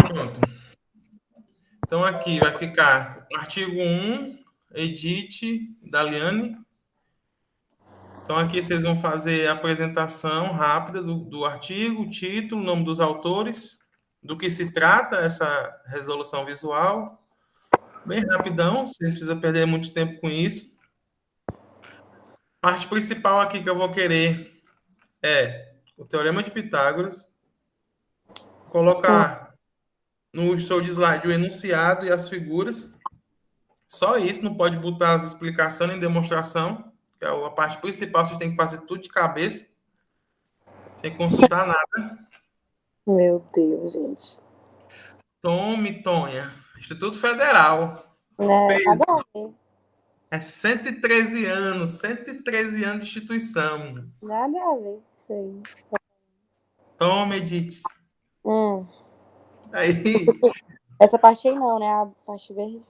Pronto. Então, aqui vai ficar artigo 1, edit, Daliane. Então, aqui vocês vão fazer a apresentação rápida do artigo, título, nome dos autores, do que se trata essa resolução visual. Bem rapidão, você não precisa perder muito tempo com isso. A parte principal aqui que eu vou querer é o Teorema de Pitágoras, colocar no show de slide o enunciado e as figuras. Só isso, não pode botar as explicações em demonstração, que é a parte principal, você tem que fazer tudo de cabeça, sem consultar nada. Meu Deus, gente. Tome, Tonha. Instituto Federal. Né? Peso. Nada a ver. É 113 anos, 113 anos de instituição. Nada a ver isso aí. Tome, Edith. Hum. Aí, Essa parte aí não, né? A parte verde.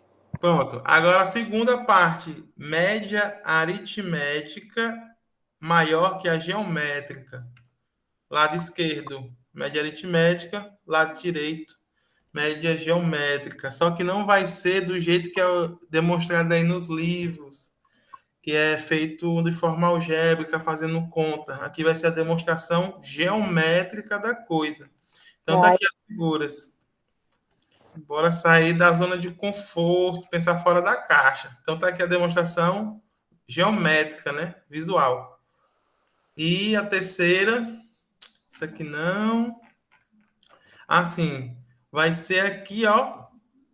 pronto. Agora a segunda parte, média aritmética maior que a geométrica. Lado esquerdo, média aritmética, lado direito, média geométrica. Só que não vai ser do jeito que é demonstrado aí nos livros, que é feito de forma algébrica, fazendo conta. Aqui vai ser a demonstração geométrica da coisa. Então, tá Ai, aqui as figuras. Bora sair da zona de conforto, pensar fora da caixa. Então, tá aqui a demonstração geométrica, né? Visual. E a terceira, isso aqui não. Assim, vai ser aqui, ó,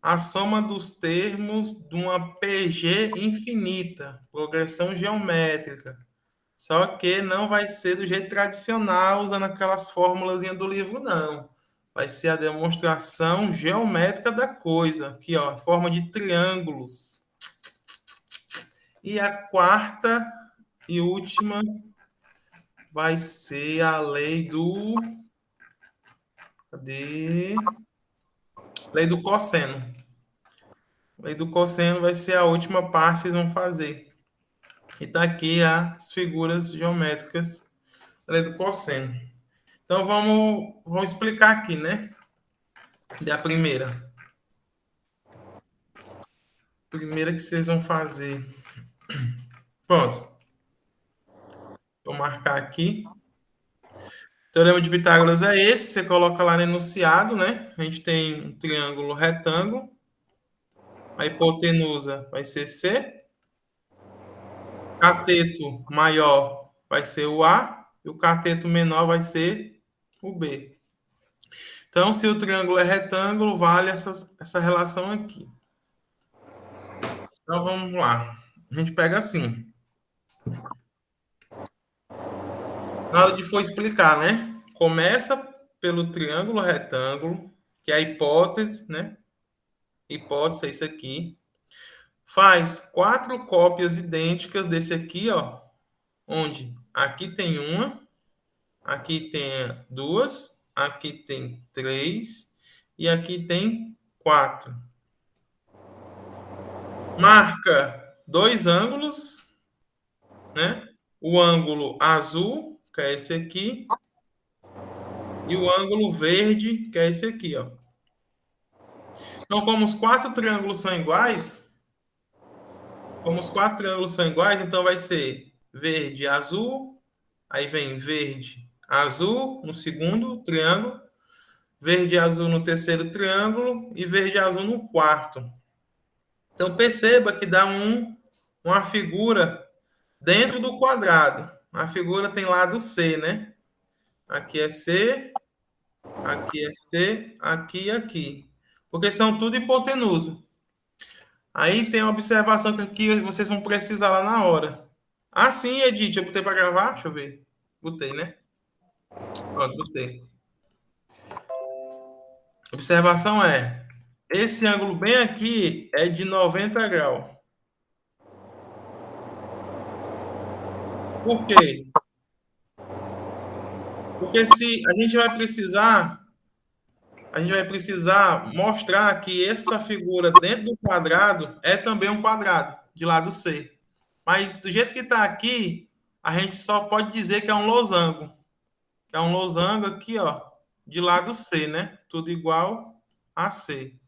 a soma dos termos de uma PG infinita, progressão geométrica. Só que não vai ser do jeito tradicional, usando aquelas fórmulas do livro, não. Vai ser a demonstração geométrica da coisa, aqui, ó, em forma de triângulos. E a quarta e última vai ser a lei do. Cadê? Lei do cosseno. Lei do cosseno vai ser a última parte que vocês vão fazer. E tá aqui as figuras geométricas da lei do cosseno. Então vamos explicar aqui, né? Da primeira. Primeira que vocês vão fazer. Pronto. Vou marcar aqui. O teorema de Pitágoras é esse. Você coloca lá no enunciado, né? A gente tem um triângulo retângulo. A hipotenusa vai ser C. Cateto maior vai ser o A. E o cateto menor vai ser o B. Então, se o triângulo é retângulo, vale essa relação aqui. Então, vamos lá. A gente pega assim. Na hora de for explicar, né? Começa pelo triângulo retângulo, que é a hipótese, né? Hipótese é isso aqui. Faz 4 cópias idênticas desse aqui, ó. Onde aqui tem uma, aqui tem duas, aqui tem 3 e aqui tem 4. Marca 2 ângulos, né? O ângulo azul, que é esse aqui, e o ângulo verde, que é esse aqui, ó. Então, como os quatro triângulos são iguais, então vai ser verde, azul, aí vem verde, azul no segundo triângulo, verde e azul no terceiro triângulo e verde e azul no quarto. Então, perceba que dá uma figura dentro do quadrado. A figura tem lado C, né? Aqui é C, aqui é C, aqui e aqui. Porque são tudo hipotenusa. Aí tem uma observação que aqui vocês vão precisar lá na hora. Ah, sim, Edith, eu botei para gravar? Deixa eu ver. Botei, né? Pronto, botei. Observação é: esse ângulo bem aqui é de 90 graus. Por quê? Porque se a gente vai precisar mostrar que essa figura dentro do quadrado é também um quadrado de lado C. Mas do jeito que está aqui, a gente só pode dizer que é um losango. É um losango aqui, ó, de lado C, né? Tudo igual AC.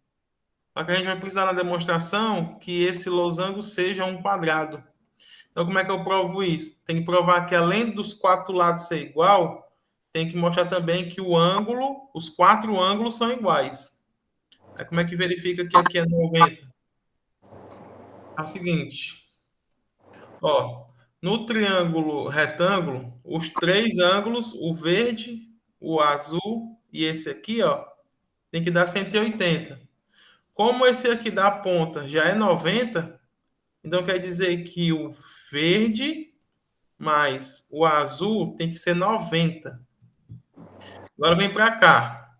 Só que a gente vai precisar na demonstração que esse losango seja um quadrado. Então, como é que eu provo isso? Tem que provar que além dos quatro lados ser igual, tem que mostrar também que o ângulo, os quatro ângulos são iguais. Aí como é que verifica que aqui é 90? É o seguinte, ó, no triângulo retângulo, os três ângulos, o verde, o azul e esse aqui, ó, tem que dar 180. Como esse aqui da ponta já é 90, então quer dizer que o verde mais o azul tem que ser 90. Agora vem para cá.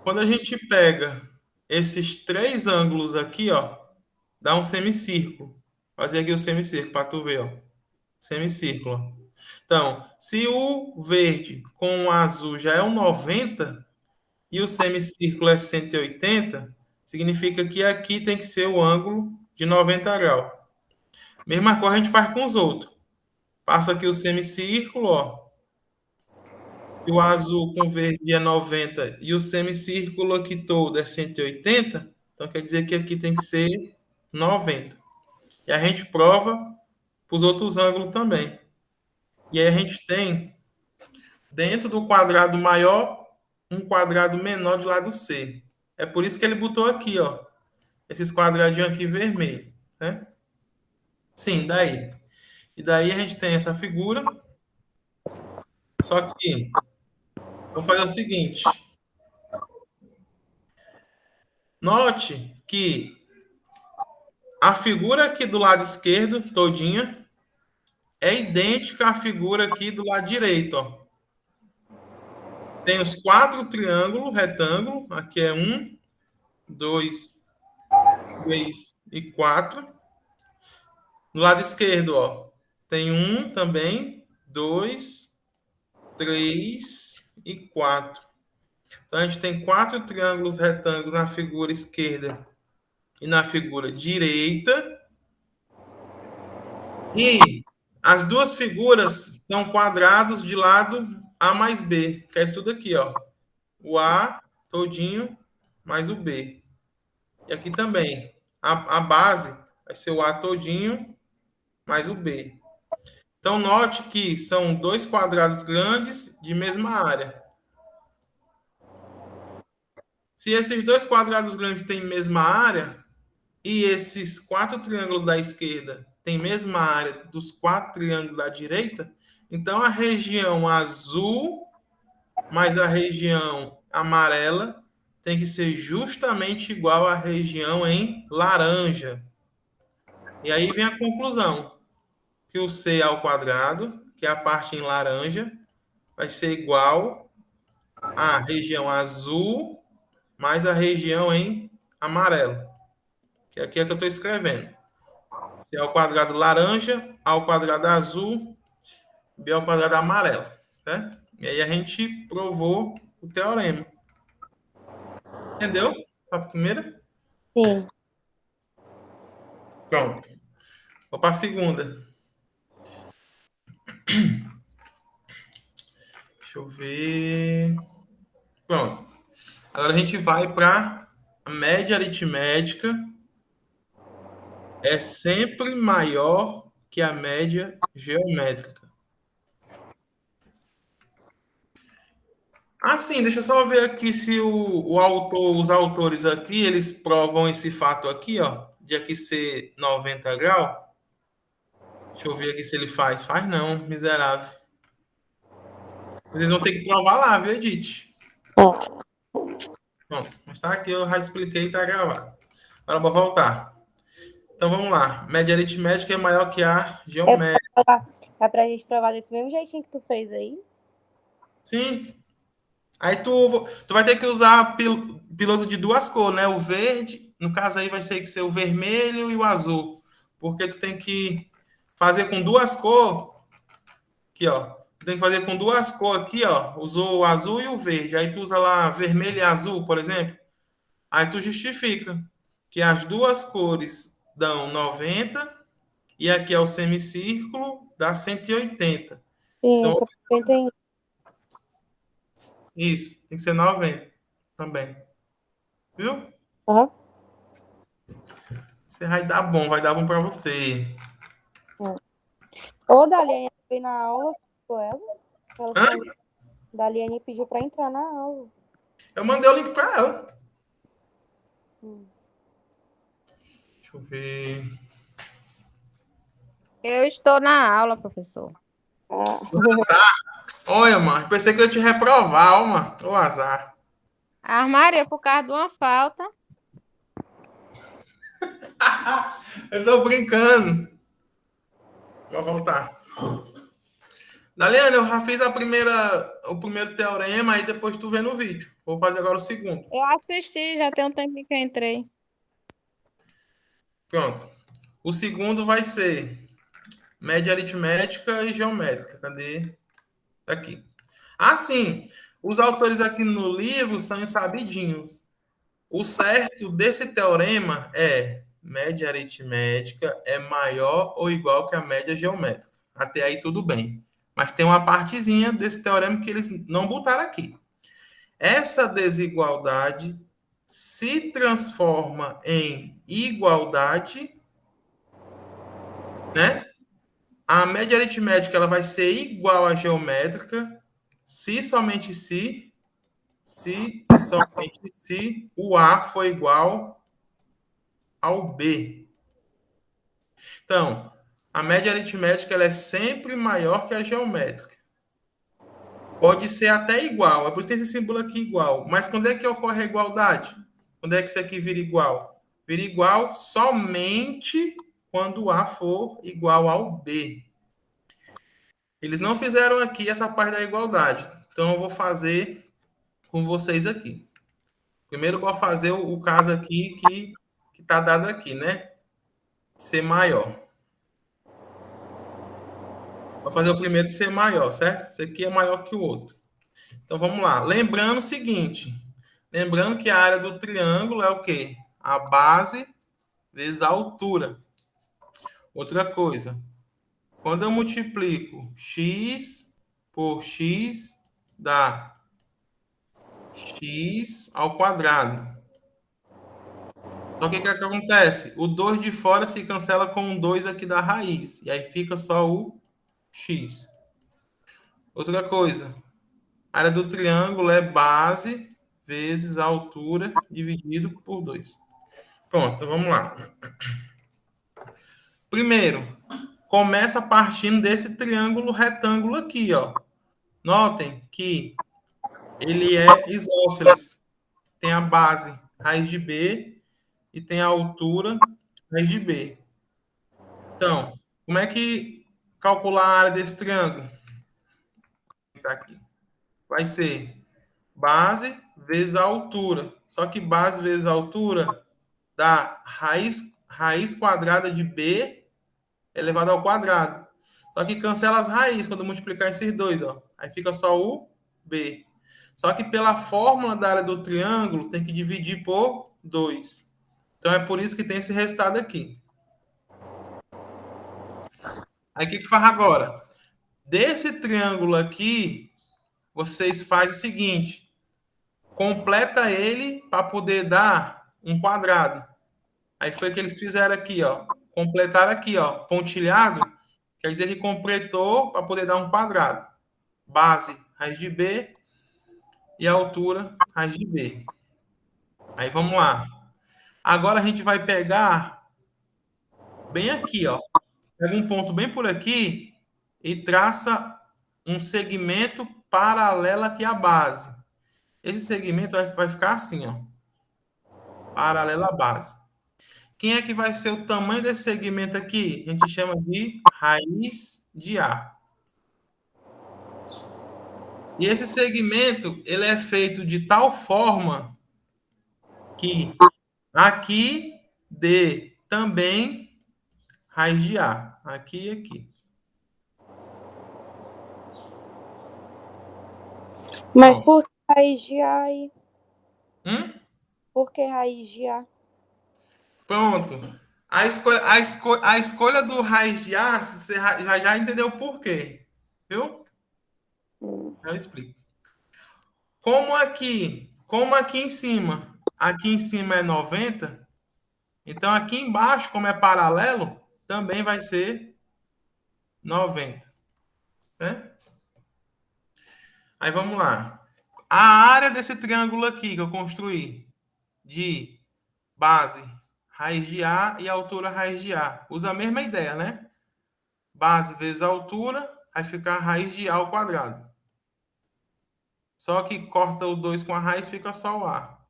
Quando a gente pega esses três ângulos aqui, ó, dá um semicírculo. Fazer aqui o semicírculo para tu ver, ó. Semicírculo. Então, se o verde com o azul já é um 90 e o semicírculo é 180, significa que aqui tem que ser o ângulo de 90 graus. Mesma coisa a gente faz com os outros. Passa aqui o semicírculo, ó. E o azul com verde é 90 e o semicírculo aqui todo é 180, então quer dizer que aqui tem que ser 90. E a gente prova para os outros ângulos também. E aí a gente tem, dentro do quadrado maior, um quadrado menor de lado C. É por isso que ele botou aqui, ó, esses quadradinhos aqui vermelho, né? Sim, daí. E daí a gente tem essa figura, só que vamos fazer o seguinte. Note que a figura aqui do lado esquerdo, todinha, é idêntica à figura aqui do lado direito, ó. Tem os quatro triângulos, retângulo, aqui é 1, 2, 3 e 4. No lado esquerdo, ó, tem 1 também, 2, 3 e 4. Então a gente tem quatro triângulos retângulos na figura esquerda e na figura direita. E as duas figuras são quadrados de lado A mais B, que é isso tudo aqui, ó. O A todinho mais o B. E aqui também. A base vai ser o A todinho mais o B. Então, note que são dois quadrados grandes de mesma área. Se esses dois quadrados grandes têm mesma área, e esses quatro triângulos da esquerda têm mesma área dos quatro triângulos da direita, então a região azul mais a região amarela tem que ser justamente igual à região em laranja. E aí vem a conclusão, que o C ao quadrado, que é a parte em laranja, vai ser igual à região azul mais a região em amarelo. Que aqui é que eu estou escrevendo. C ao quadrado laranja, A ao quadrado azul, B ao quadrado amarelo. Né? E aí a gente provou o teorema. Entendeu? A primeira? Sim. Pronto. Vou para a segunda. Deixa eu ver. Pronto. Agora a gente vai para a média aritmética. É sempre maior que a média geométrica. Ah, sim, deixa eu só ver aqui se o autor, os autores aqui, eles provam esse fato aqui, ó, de aqui ser 90 graus. Deixa eu ver aqui se ele faz. Faz não, miserável. Vocês vão ter que provar lá, viu, Edith? Ó, Pronto, mas tá aqui, eu já expliquei e tá gravado. Agora eu vou voltar. Então vamos lá. Média aritmética é maior que a é geométrica. é pra gente provar desse mesmo jeitinho que tu fez aí? Sim. Aí tu vai ter que usar piloto de duas cores, né? O verde, no caso aí vai ser o vermelho e o azul. Porque tu tem que fazer com duas cores. Aqui, ó. Tu tem que fazer com duas cores aqui, ó. Usou o azul e o verde. Aí tu usa lá vermelho e azul, por exemplo. Aí tu justifica que as duas cores dão 90 e aqui é o semicírculo dá 180. Sim, Então, essa eu entendi. isso, tem que ser 90 também. viu? Aham. Você vai dar bom para você. É. Ô, Daliane foi na aula, com ela? Ela Hã? falou, Daliane pediu pra entrar na aula. Eu mandei o link para ela. Hum. Deixa eu ver. Eu estou na aula, professor. Ah, Olha, mano, pensei que eu ia te reprovar, ó, mano. Ô azar. Armaria por causa de uma falta. Eu tô brincando. Vou voltar. Daliane, eu já fiz o primeiro teorema, aí depois tu vê no vídeo. Vou fazer agora o segundo. Eu assisti, já tem um tempinho que eu entrei. Pronto. O segundo vai ser média aritmética e geométrica. Cadê? Tá aqui. Ah, sim. Os autores aqui no livro são insabidinhos. O certo desse teorema é média aritmética é maior ou igual que a média geométrica. Até aí tudo bem. Mas tem uma partezinha desse teorema que eles não botaram aqui. Essa desigualdade se transforma em igualdade, né? A média aritmética ela vai ser igual à geométrica se somente se e somente se o A for igual ao B. Então, a média aritmética ela é sempre maior que a geométrica. Pode ser até igual, é por isso que tem esse símbolo aqui igual. Mas quando é que ocorre a igualdade? Quando é que isso aqui vira igual? Vira igual somente quando o A for igual ao B. Eles não fizeram aqui essa parte da igualdade. Então, eu vou fazer com vocês aqui. Primeiro, eu vou fazer o caso aqui que está dado aqui, né? Ser maior. Vou fazer o primeiro que ser maior, certo? Esse aqui é maior que o outro. Então, vamos lá. Lembrando o seguinte. Lembrando que a área do triângulo é o quê? A base vezes a altura. Outra coisa. Quando eu multiplico x por x, dá x ao quadrado. Só que o que acontece? O 2 de fora se cancela com o 2 aqui da raiz. E aí fica só o x. Outra coisa. A área do triângulo é base vezes a altura dividido por 2. Pronto, então vamos lá. Primeiro, começa partindo desse triângulo retângulo aqui, ó. Notem que ele é isósceles. Tem a base raiz de B e tem a altura raiz de B. Então, como é que calcular a área desse triângulo? Aqui. Vai ser base vezes a altura. Só que base vezes a altura dá raiz quadrada de B elevado ao quadrado. Só que cancela as raízes quando multiplicar esses dois, ó. Aí fica só o B. Só que pela fórmula da área do triângulo, tem que dividir por 2. Então é por isso que tem esse resultado aqui. Aí o que faz agora? Desse triângulo aqui, vocês fazem o seguinte: completa ele para poder dar um quadrado. Aí foi o que eles fizeram aqui, ó. Completaram aqui, ó. Pontilhado, quer dizer que completou para poder dar um quadrado. Base, raiz de B, e a altura, raiz de B. Aí vamos lá. Agora a gente vai pegar bem aqui, ó. Pega um ponto bem por aqui e traça um segmento paralelo aqui à base. Esse segmento vai ficar assim, ó. Paralelo à base. Quem é que vai ser o tamanho desse segmento aqui? A gente chama de raiz de A. E esse segmento, ele é feito de tal forma que aqui dê também raiz de A. Aqui e aqui. mas Pronto. por que raiz de A aí? Hum? Por que raiz de A? Pronto. A escolha do raiz de A, você já entendeu por quê. Viu? Hum. Já explico. Como aqui em cima aqui em cima é 90, então aqui embaixo, como é paralelo, também vai ser 90, né? Aí vamos lá. A área desse triângulo aqui que eu construí, de base, raiz de A e altura raiz de A. Usa a mesma ideia, né? Base vezes a altura, vai ficar a raiz de A ao quadrado. Só que corta o 2 com a raiz, fica só o A.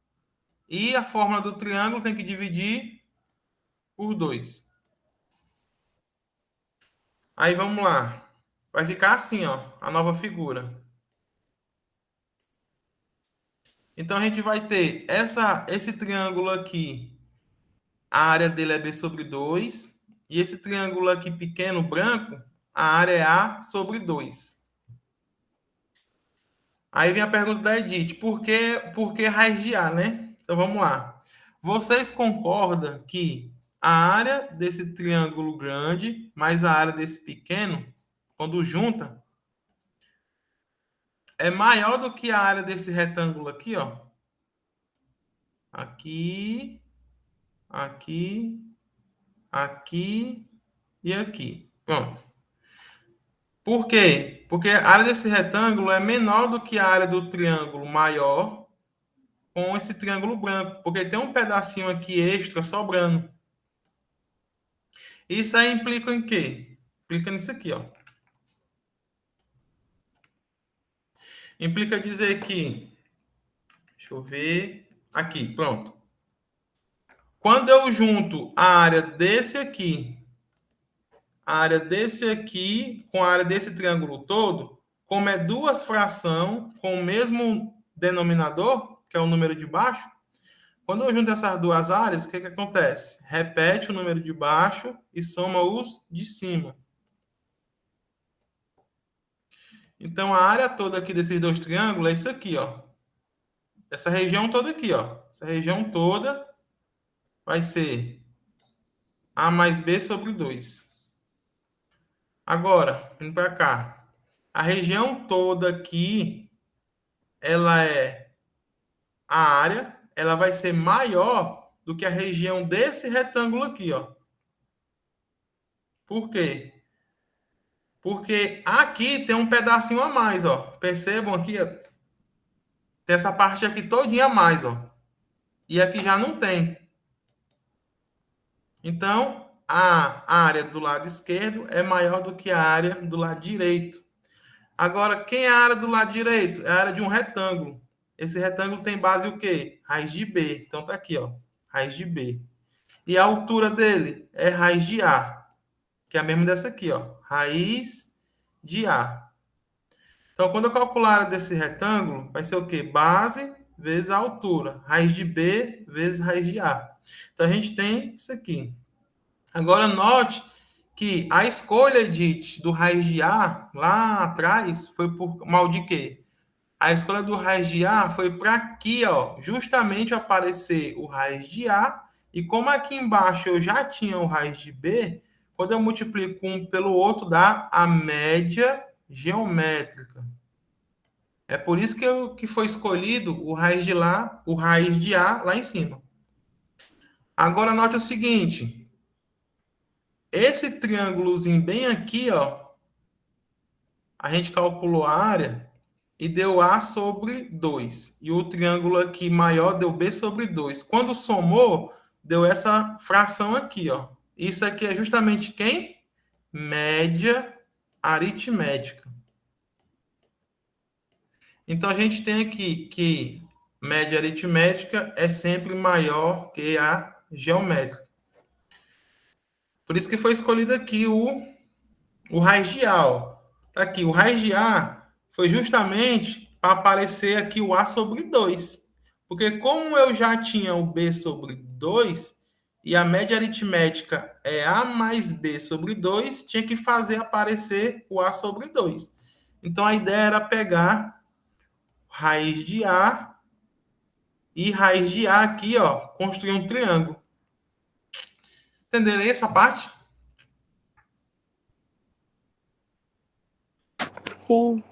E a fórmula do triângulo tem que dividir por 2. Aí vamos lá. Vai ficar assim, ó, a nova figura. Então a gente vai ter esse triângulo aqui, a área dele é B sobre 2. E esse triângulo aqui pequeno, branco, a área é A sobre 2. Aí vem a pergunta da Edith, por que raiz de A, né? Então vamos lá. Vocês concordam que a área desse triângulo grande mais a área desse pequeno, quando junta, é maior do que a área desse retângulo aqui, ó? Aqui, aqui, aqui e aqui. Pronto. Por quê? Porque a área desse retângulo é menor do que a área do triângulo maior com esse triângulo branco, porque tem um pedacinho aqui extra sobrando. Isso aí implica em quê? Implica nisso aqui, ó. Implica dizer que, deixa eu ver, aqui, pronto. Quando eu junto a área desse aqui com a área desse triângulo todo, como é duas frações com o mesmo denominador, que é o número de baixo, quando eu junto essas duas áreas, o que que acontece? Repete o número de baixo e soma os de cima. Então, a área toda aqui desses dois triângulos é isso aqui, ó. Essa região toda aqui, ó. Essa região toda vai ser A mais B sobre 2. Agora, vindo para cá. A região toda aqui, ela é a área, ela vai ser maior do que a região desse retângulo aqui, ó. Por quê? Porque aqui tem um pedacinho a mais, ó. Percebam aqui, ó, tem essa parte aqui todinha a mais, ó. E aqui já não tem. Então, a área do lado esquerdo é maior do que a área do lado direito. Agora, quem é a área do lado direito? É a área de um retângulo. Esse retângulo tem base o quê? Raiz de B. Então tá aqui, ó, raiz de B. E a altura dele é raiz de A, que é a mesma dessa aqui, ó, raiz de A. Então, quando eu calcular a área desse retângulo, vai ser o quê? Base vezes a altura. Raiz de B vezes raiz de A. Então, a gente tem isso aqui. Agora, note que a escolha, Edith, do raiz de A, lá atrás, foi por mal de quê? A escolha do raiz de A foi para aqui, ó, justamente aparecer o raiz de A. E como aqui embaixo eu já tinha o raiz de B, quando eu multiplico um pelo outro, dá a média geométrica. É por isso que foi escolhido o raiz de lá, o raiz de A lá em cima. Agora note o seguinte, esse triângulozinho bem aqui, ó, a gente calculou a área e deu A sobre 2. E o triângulo aqui maior deu B sobre 2. Quando somou, deu essa fração aqui, ó. Isso aqui é justamente quem? Média aritmética. Então, a gente tem aqui que média aritmética é sempre maior que a geométrica. Por isso que foi escolhido aqui o raiz de A. Ó. Tá aqui, o raiz de A foi justamente para aparecer aqui o A sobre 2. Porque como eu já tinha o B sobre 2, e a média aritmética é A mais B sobre 2, tinha que fazer aparecer o A sobre 2. Então, a ideia era pegar raiz de A e raiz de A aqui, ó, construir um triângulo. Entenderam aí essa parte? Sim.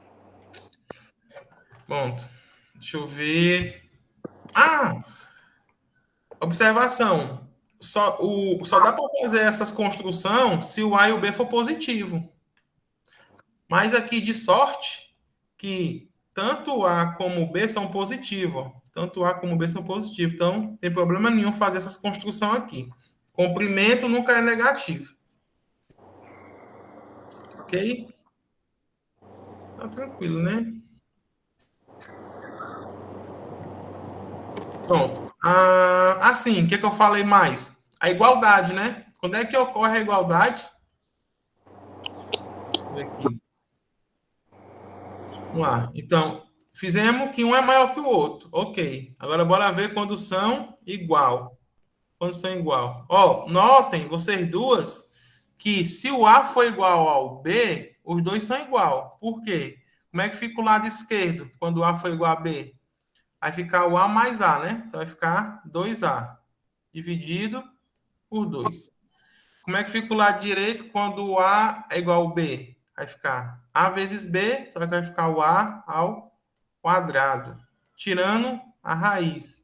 Pronto. Deixa eu ver. Ah! Observação. Só dá para fazer essas construções se o A e o B for positivo. Mas aqui de sorte que tanto o A como o B são positivos. Tanto o A como o B são positivos. Então, não tem problema nenhum fazer essas construções aqui. Comprimento nunca é negativo. Ok? Tá tranquilo, né? Pronto. Assim, o que eu falei mais? A igualdade, né? Quando é que ocorre a igualdade? Vou ver aqui. Vamos lá. Então, fizemos que um é maior que o outro. Ok. Agora, bora ver quando são igual. Quando são igual. Ó, notem, vocês duas, que se o A for igual ao B, os dois são igual. Por quê? Como é que fica o lado esquerdo quando o A for igual a B? Vai ficar o A mais A, né? Então vai ficar 2A dividido por 2. Como é que fica o lado direito quando o A é igual ao B? Vai ficar A vezes B, só que vai ficar o A ao quadrado, tirando a raiz.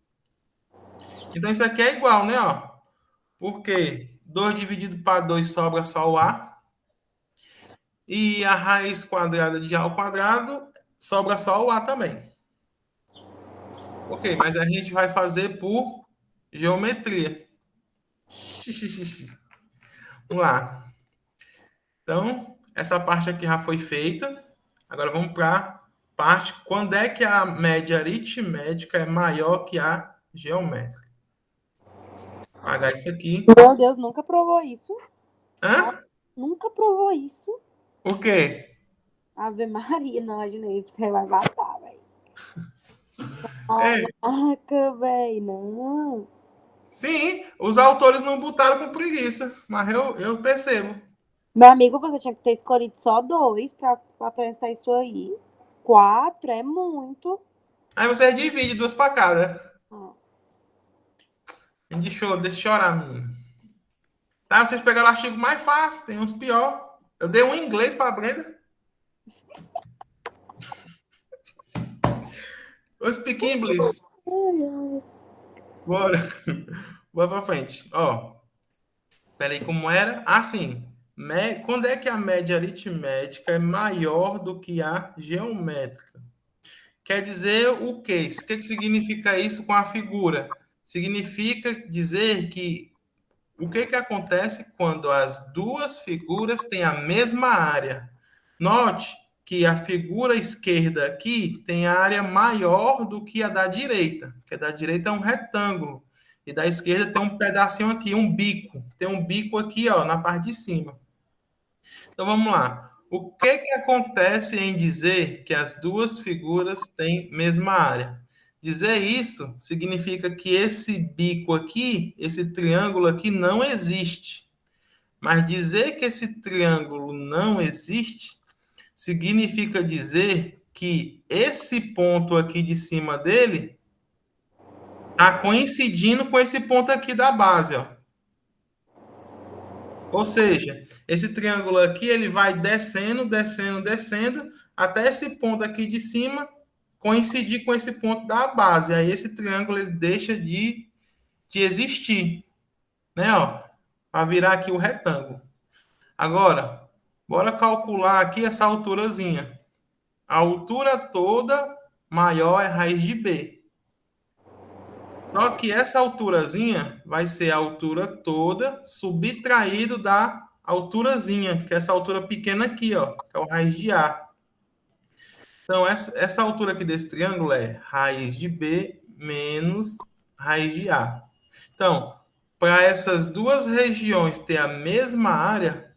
Então isso aqui é igual, né? Ó. Por quê? 2 dividido para 2 sobra só o A. E a raiz quadrada de A ao quadrado sobra só o A também. Ok, mas a gente vai fazer por geometria. Vamos lá. Então, essa parte aqui já foi feita. Agora vamos para a parte quando é que a média aritmética é maior que a geométrica. Vou apagar isso aqui. Meu Deus, nunca provou isso. Hã? Nunca provou isso. O quê? Ave Maria, não, Adnei, você vai matar, velho. É, Caraca, velho, não. sim, os autores não botaram com preguiça, mas eu percebo. Meu amigo, você tinha que ter escolhido só 2 pra apresentar isso aí. 4 é muito. Aí você divide 2 para cada. Ah, Deixa eu chorar, menino. Tá, vocês pegaram o artigo mais fácil, tem uns pior. Eu dei um inglês para a Brenda. Eu speak English. ai, ai. Bora. Bora pra frente. Ó, peraí, como era? Assim, quando é que a média aritmética é maior do que a geométrica? Quer dizer o quê? O que significa isso com a figura? Significa dizer que o que acontece quando as duas figuras têm a mesma área? Note que a figura esquerda aqui tem área maior do que a da direita, que a da direita é um retângulo, e da esquerda tem um pedacinho aqui, um bico. Tem um bico aqui, ó, na parte de cima. Então vamos lá. O que acontece em dizer que as duas figuras têm mesma área? Dizer isso significa que esse bico aqui, esse triângulo aqui, não existe. Mas dizer que esse triângulo não existe significa dizer que esse ponto aqui de cima dele está coincidindo com esse ponto aqui da base, ó. Ou seja, esse triângulo aqui ele vai descendo, descendo, descendo até esse ponto aqui de cima coincidir com esse ponto da base. Aí esse triângulo ele deixa de existir, né? Ó, para virar aqui o retângulo. Agora, bora calcular aqui essa alturazinha. A altura toda maior é raiz de B. Só que essa alturazinha vai ser a altura toda subtraído da alturazinha, que é essa altura pequena aqui, ó, que é o raiz de A. Então, essa altura aqui desse triângulo é raiz de B menos raiz de A. Então, para essas duas regiões ter a mesma área,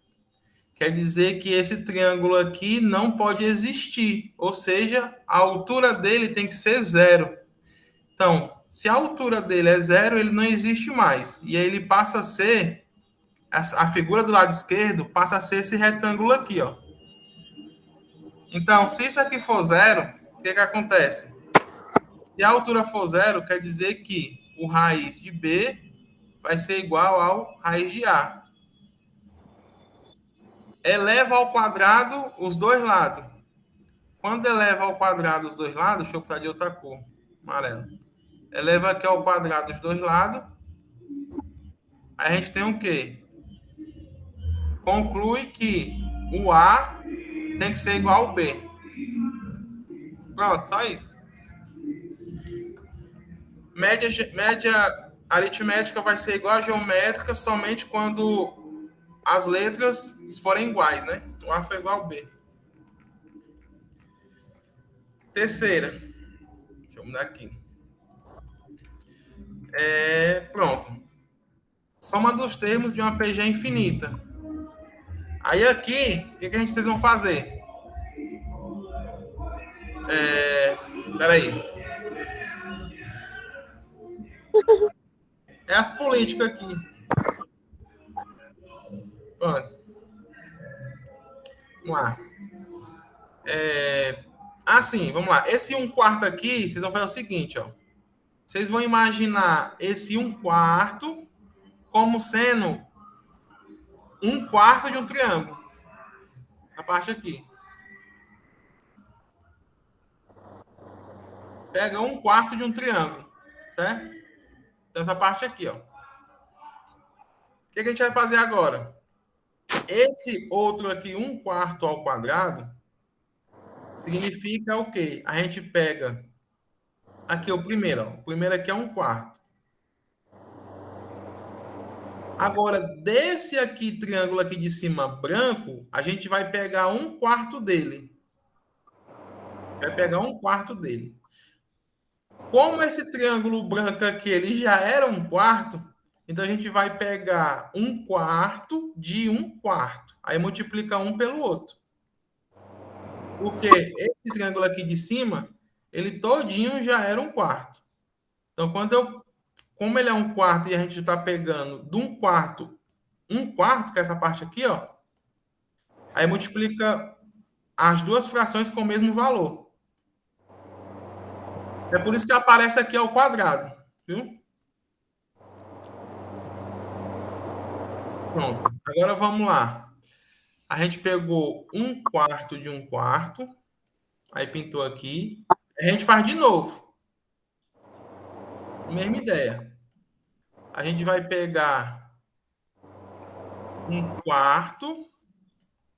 quer dizer que esse triângulo aqui não pode existir. Ou seja, a altura dele tem que ser zero. Então, se a altura dele é zero, ele não existe mais. E aí ele passa a ser, a figura do lado esquerdo passa a ser esse retângulo aqui, ó. Então, se isso aqui for zero, o que acontece? Se a altura for zero, quer dizer que o raiz de B vai ser igual ao raiz de A. Eleva ao quadrado os dois lados. Quando eleva ao quadrado os dois lados, deixa eu botar de outra cor, amarelo. Eleva aqui ao quadrado os dois lados. a gente tem o quê? Conclui que o A tem que ser igual ao B. Pronto, só isso. Média aritmética vai ser igual a geométrica somente quando as letras forem iguais, né? O A foi igual ao B. Terceira. Deixa eu mudar aqui. Pronto. Soma dos termos de uma PG infinita. Aí aqui, o que vocês vão fazer? Peraí. É as políticas aqui. Pronto. Vamos lá. Assim, vamos lá. Esse 1/4 aqui, vocês vão fazer o seguinte, ó. Vocês vão imaginar esse 1/4 como sendo 1/4 de um triângulo. A parte aqui. Pega 1/4 de um triângulo, certo? Então, essa parte aqui, ó. O que a gente vai fazer agora? Esse outro aqui, 1/4 ao quadrado, significa o quê? A gente pega aqui o primeiro, ó. O primeiro aqui é 1/4. Agora, desse aqui, triângulo aqui de cima branco, a gente vai pegar 1/4 dele. Vai pegar 1/4 dele. Como esse triângulo branco aqui, ele já era 1/4, então a gente vai pegar 1/4 de 1/4. Aí multiplica um pelo outro. Porque esse triângulo aqui de cima, ele todinho já era 1/4. Então, como ele é 1/4 e a gente está pegando de 1/4, 1/4, que é essa parte aqui, ó, aí multiplica as duas frações com o mesmo valor. É por isso que aparece aqui ao quadrado, viu? Pronto. Agora vamos lá. A gente pegou 1/4 de 1/4, aí pintou aqui. A gente faz de novo. Mesma ideia. A gente vai pegar 1/4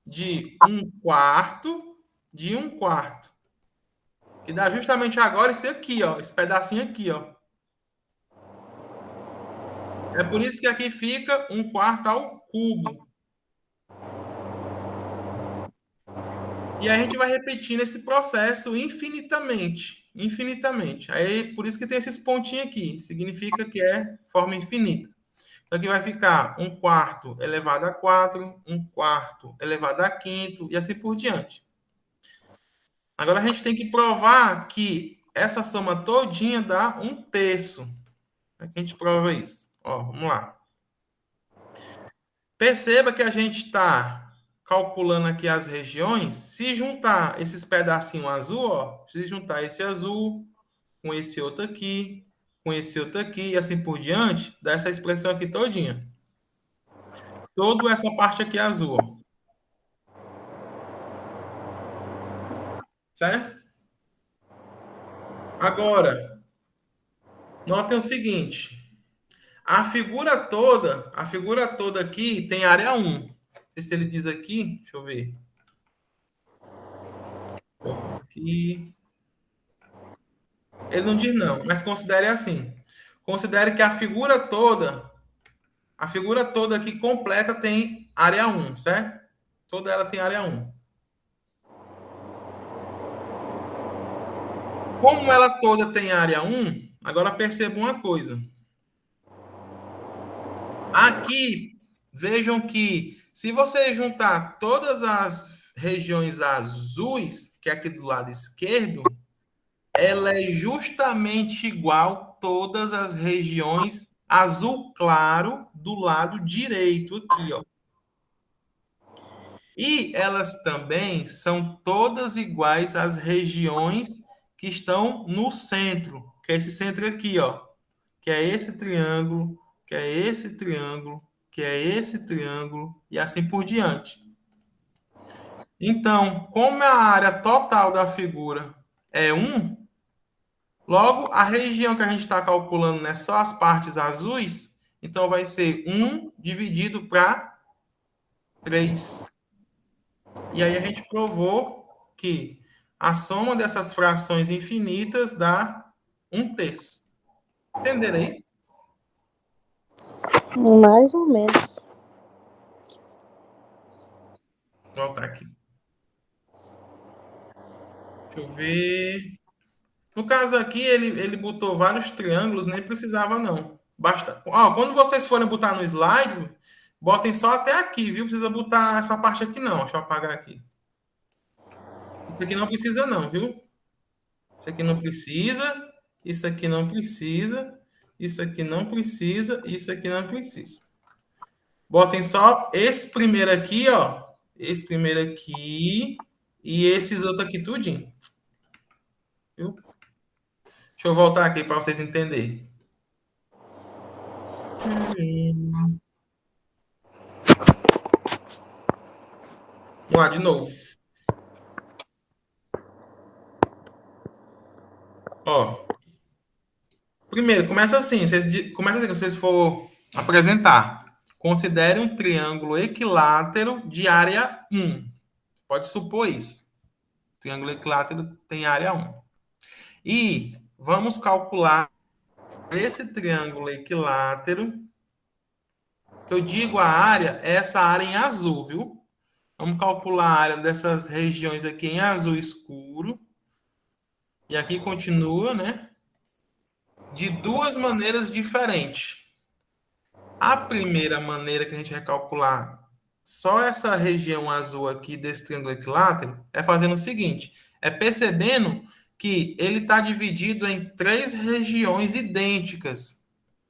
de 1/4 de 1/4. Que dá justamente agora esse aqui, ó. Esse pedacinho aqui, ó. É por isso que aqui fica 1/4 ao cubo. E a gente vai repetindo esse processo infinitamente. Infinitamente. Aí, por isso que tem esses pontinhos aqui. Significa que é forma infinita. Então, aqui vai ficar 1/4 elevado a 4, 1/4 elevado a quinto, e assim por diante. Agora, a gente tem que provar que essa soma todinha dá 1/3. Como é que a gente prova isso? Ó, vamos lá. Perceba que a gente está calculando aqui as regiões. Se juntar esses pedacinhos azul, ó, se juntar esse azul com esse outro aqui, com esse outro aqui, e assim por diante, dá essa expressão aqui todinha. Toda essa parte aqui azul, ó. Certo? Agora, notem o seguinte. A figura toda aqui tem área 1. Não sei se ele diz aqui, deixa eu ver. Aqui. Ele não diz não, mas considere assim. Considere que a figura toda aqui completa tem área 1, certo? Toda ela tem área 1. Como ela toda tem área 1, agora perceba uma coisa. Aqui, vejam que se você juntar todas as regiões azuis, que é aqui do lado esquerdo, ela é justamente igual a todas as regiões azul claro do lado direito aqui, ó. E elas também são todas iguais às regiões que estão no centro, que é esse centro aqui, ó, que é esse triângulo, que é esse triângulo, que é esse triângulo e assim por diante. Então, como a área total da figura é 1, logo a região que a gente está calculando, né, só as partes azuis, Então, vai ser 1 dividido para 3. E aí a gente provou que a soma dessas frações infinitas dá 1/3. Entenderam aí? Mais ou menos. Vou voltar aqui. Deixa eu ver. No caso aqui, ele botou vários triângulos, nem precisava não. Basta. Ó, quando vocês forem botar no slide, botem só até aqui, viu? Precisa botar essa parte aqui não. Deixa eu apagar aqui. Isso aqui não precisa não, viu? Isso aqui não precisa. Isso aqui não precisa. Isso aqui não precisa. Isso aqui não precisa. Botem só esse primeiro aqui, ó. Esse primeiro aqui. E esses outros aqui tudinho. Viu? Deixa eu voltar aqui para vocês entenderem. Vamos lá de novo. Ó. Primeiro, começa assim. Começa assim, se vocês for apresentar. Considere um triângulo equilátero de área 1. Pode supor isso. Triângulo equilátero tem área 1. E vamos calcular esse triângulo equilátero. Que eu digo a área, é essa área em azul, viu? Vamos calcular a área dessas regiões aqui em azul escuro. E aqui continua, né? De duas maneiras diferentes. A primeira maneira que a gente vai calcular só essa região azul aqui desse triângulo equilátero é fazendo o seguinte: é percebendo que ele está dividido em 3 regiões idênticas.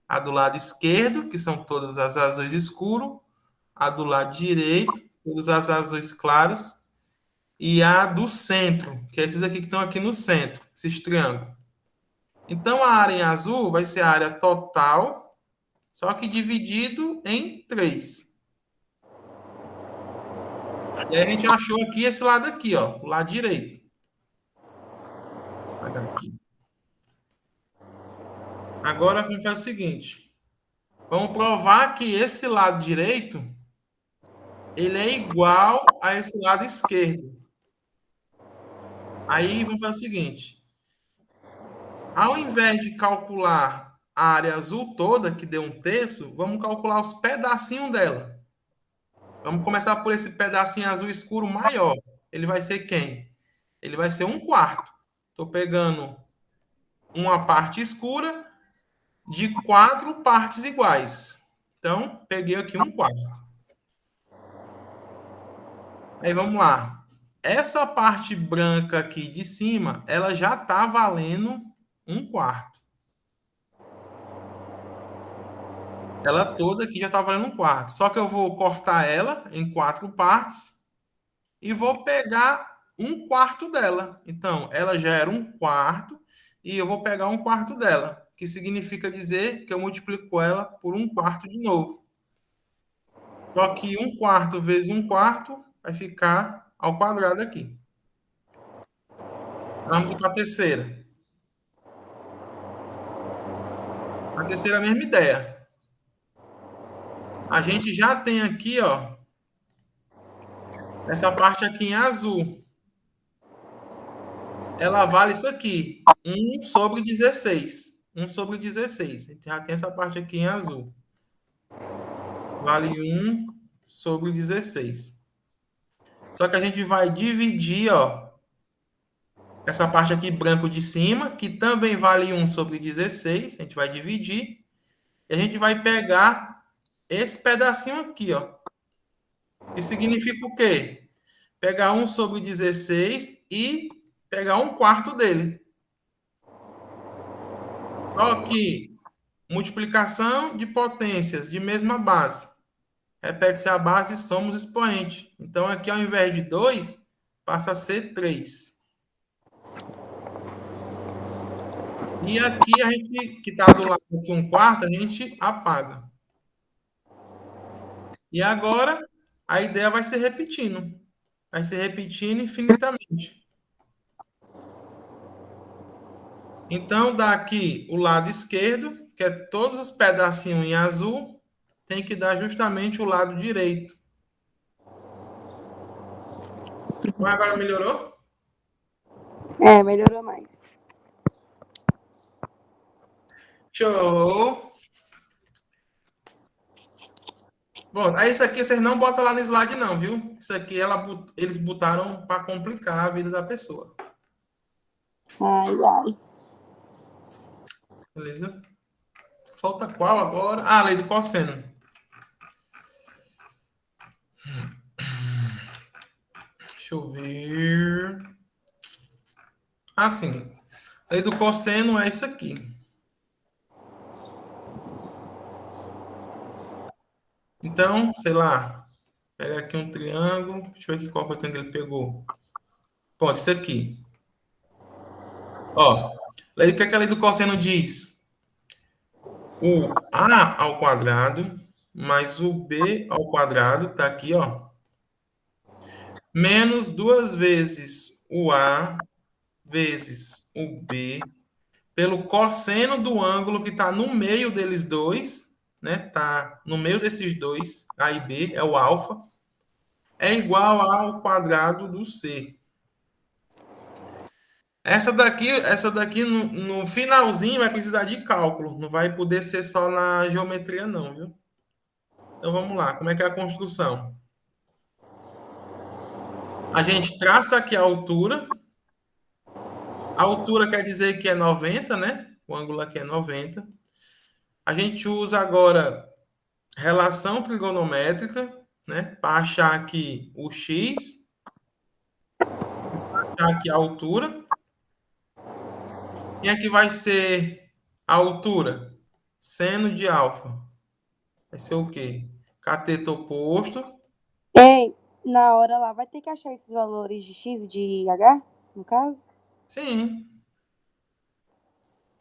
A do lado esquerdo, que são todas as azuis escuros, a do lado direito, todas as azuis claros, e a do centro, que é esses aqui que estão aqui no centro, esses triângulos. Então, a área em azul vai ser a área total, só que dividido em 3. E aí a gente achou aqui esse lado aqui, ó, o lado direito. Vou apagar aqui. Agora vamos fazer o seguinte. Vamos provar que esse lado direito ele é igual a esse lado esquerdo. Aí vamos fazer o seguinte. Ao invés de calcular a área azul toda, que deu 1/3, vamos calcular os pedacinhos dela. Vamos começar por esse pedacinho azul escuro maior. Ele vai ser quem? Ele vai ser 1/4. Estou pegando uma parte escura de 4 partes iguais. Então, peguei aqui 1/4. Aí vamos lá. Essa parte branca aqui de cima, ela já está valendo 1/4. Ela toda aqui já está valendo 1/4. Só que eu vou cortar ela em 4 partes e vou pegar 1/4 dela. Então, ela já era 1/4 e eu vou pegar 1/4 dela, que significa dizer que eu multiplico ela por 1/4 de novo. Só que 1/4 vezes 1/4 vai ficar ao quadrado aqui. Vamos para a terceira. A terceira é a mesma ideia. A gente já tem aqui, ó, essa parte aqui em azul. Ela vale isso aqui, 1/16. 1/16. A gente já tem essa parte aqui em azul. Vale 1/16. Só que a gente vai dividir, ó, essa parte aqui branco de cima, que também vale 1/16. A gente vai dividir. E a gente vai pegar esse pedacinho aqui, ó. Que significa o quê? Pegar 1/16 e pegar 1/4 dele. Só que multiplicação de potências de mesma base. Repete-se a base e somos expoente. Então, aqui, ao invés de 2, passa a ser 3. E aqui, a gente, que está do lado aqui 1/4, a gente apaga. E agora, a ideia vai se repetindo. Vai se repetindo infinitamente. Então, dá aqui o lado esquerdo, que é todos os pedacinhos em azul, tem que dar justamente o lado direito. Mas agora melhorou? É, melhorou mais. Show! Bom, aí isso aqui vocês não botam lá no slide não, viu? Isso aqui eles botaram para complicar a vida da pessoa. Ai, ai. Beleza? Falta qual agora? Ah, a lei do cosseno. Deixa eu ver. Assim, a lei do cosseno é isso aqui. Então, sei lá, pega aqui um triângulo. Deixa eu ver aqui qual foi que ele pegou. Pronto, isso aqui. Ó, o que é que a lei do cosseno diz? O A ao quadrado mais o B ao quadrado, tá aqui, ó. Menos duas vezes o A vezes o B pelo cosseno do ângulo que está no meio deles dois, né? Tá no meio desses dois, A e B, é o alfa, é igual ao quadrado do C. Essa daqui no finalzinho vai precisar de cálculo, não vai poder ser só na geometria não, viu? Então vamos lá, como é que é a construção? A gente traça aqui a altura. A altura quer dizer que é 90, né? O ângulo aqui é 90. A gente usa agora relação trigonométrica, né? Para achar aqui o x, achar aqui a altura. E aqui vai ser a altura? Seno de alfa. Vai ser o quê? Cateto oposto. Ei, na hora lá, vai ter que achar esses valores de X e de H, no caso? Sim,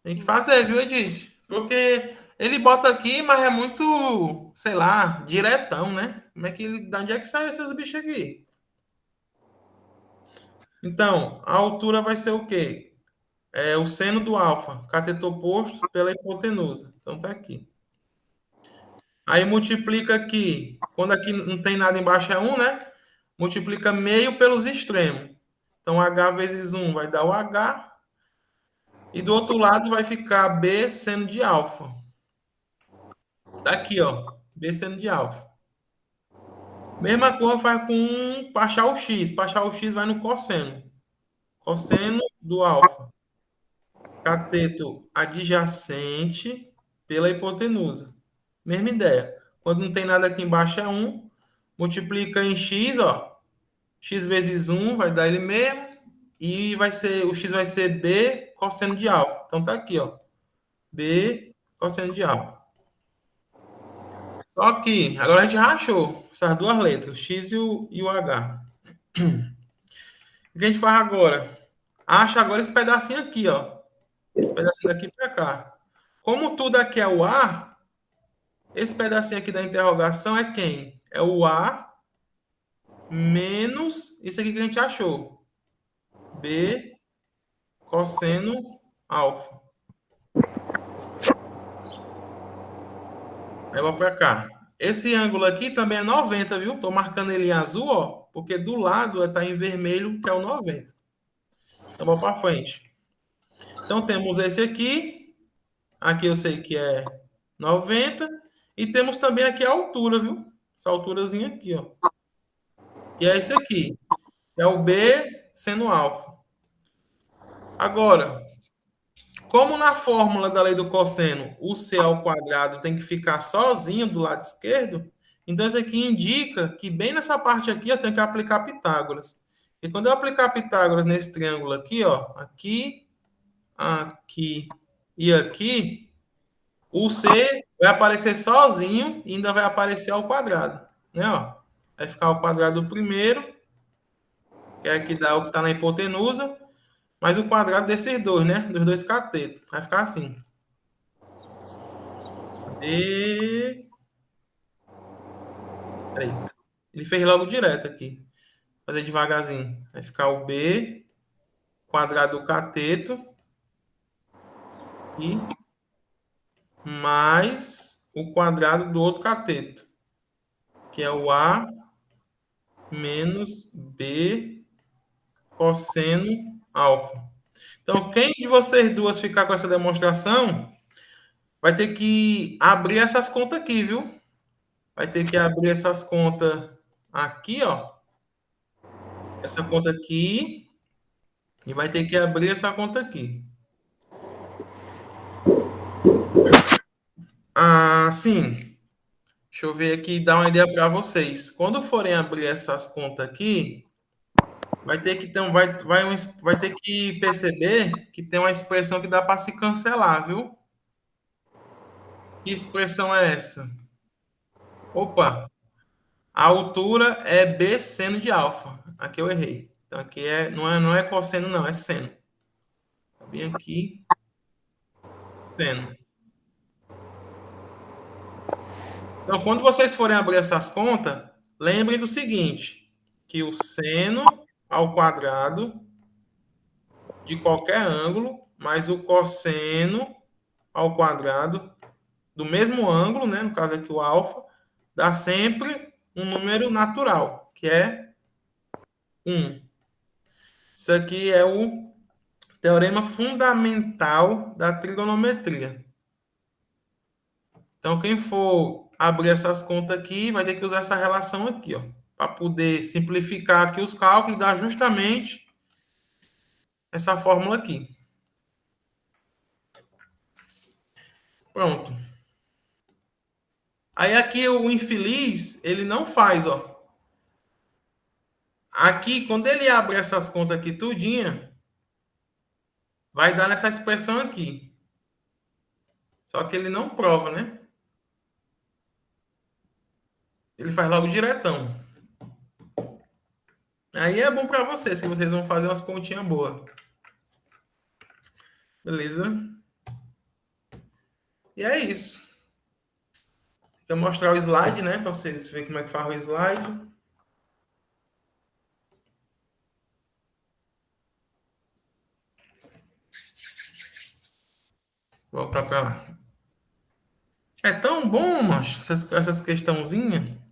tem que fazer, viu, Edith? Porque ele bota aqui, mas é muito, sei lá, diretão, né? Como é que ele, de onde é que saiu esses bichos aqui? Então, a altura vai ser o quê? É o seno do alfa, cateto oposto pela hipotenusa. Então tá aqui. Aí multiplica aqui. Quando aqui não tem nada embaixo é 1, né? Multiplica meio pelos extremos. Então h vezes 1 vai dar o h. E do outro lado vai ficar b seno de alfa. Tá aqui, ó. B seno de alfa. Mesma coisa faz com para achar o x. Para achar o x vai no cosseno. Cosseno do alfa. Cateto adjacente pela hipotenusa. Mesma ideia. Quando não tem nada aqui embaixo é 1. Multiplica em x, ó. X vezes 1 vai dar ele mesmo. E o x vai ser b cosseno de alfa. Então tá aqui, ó. B cosseno de alfa. Só que agora a gente rachou essas duas letras, o x e o h. O que a gente faz agora? Acha agora esse pedacinho aqui, ó. Esse pedacinho daqui para cá. Como tudo aqui é o a, esse pedacinho aqui da interrogação é quem? É o a menos isso aqui que a gente achou. B cosseno alfa. Aí vou para cá. Esse ângulo aqui também é 90, viu? Tô marcando ele em azul, ó, porque do lado está em vermelho, que é o 90. Então vou para frente. Então temos esse aqui. Aqui eu sei que é 90. E temos também aqui a altura, viu? Essa alturazinha aqui, ó. Que é esse aqui. É o B seno alfa. Agora, como na fórmula da lei do cosseno o c ao quadrado tem que ficar sozinho do lado esquerdo, então isso aqui indica que bem nessa parte aqui eu tenho que aplicar Pitágoras. E quando eu aplicar Pitágoras nesse triângulo aqui, ó, aqui, aqui e aqui, o c vai aparecer sozinho e ainda vai aparecer ao quadrado, né, ó? Vai ficar ao quadrado do primeiro, que é aqui dá o que está na hipotenusa, mais o quadrado desses dois, né? Dos dois catetos. Vai ficar assim. E. Peraí. Ele fez logo direto aqui. Vou fazer devagarzinho. Vai ficar o B, quadrado do cateto. E mais o quadrado do outro cateto, que é o A menos B cosseno alfa. Então, quem de vocês duas ficar com essa demonstração vai ter que abrir essas contas aqui, viu? Vai ter que abrir essas contas aqui, ó. Essa conta aqui. E vai ter que abrir essa conta aqui. Ah, sim. Deixa eu ver aqui e dar uma ideia para vocês. Quando forem abrir essas contas aqui, vai ter que ter vai ter que perceber que tem uma expressão que dá para se cancelar, viu? Que expressão é essa? Opa, a altura é B seno de alfa. Aqui eu errei. Então aqui não é cosseno, não, é seno. Vem aqui, seno. Então, quando vocês forem abrir essas contas, lembrem do seguinte, que o seno ao quadrado de qualquer ângulo, mais o cosseno ao quadrado do mesmo ângulo, né, no caso aqui o alfa, dá sempre um número natural, que é 1. Isso aqui é o teorema fundamental da trigonometria. Então, quem for abrir essas contas aqui, vai ter que usar essa relação aqui, ó, para poder simplificar aqui os cálculos e dar justamente essa fórmula aqui. Pronto. Aí aqui o infeliz, ele não faz, ó. Aqui, quando ele abre essas contas aqui tudinha, vai dar nessa expressão aqui. Só que ele não prova, né? Ele faz logo diretão. Aí é bom para vocês, que vocês vão fazer umas continhas boas. Beleza? E é isso. Vou mostrar o slide, né? Para vocês verem como é que faz o slide. Voltar para lá. É tão bom, macho, essas questãozinhas.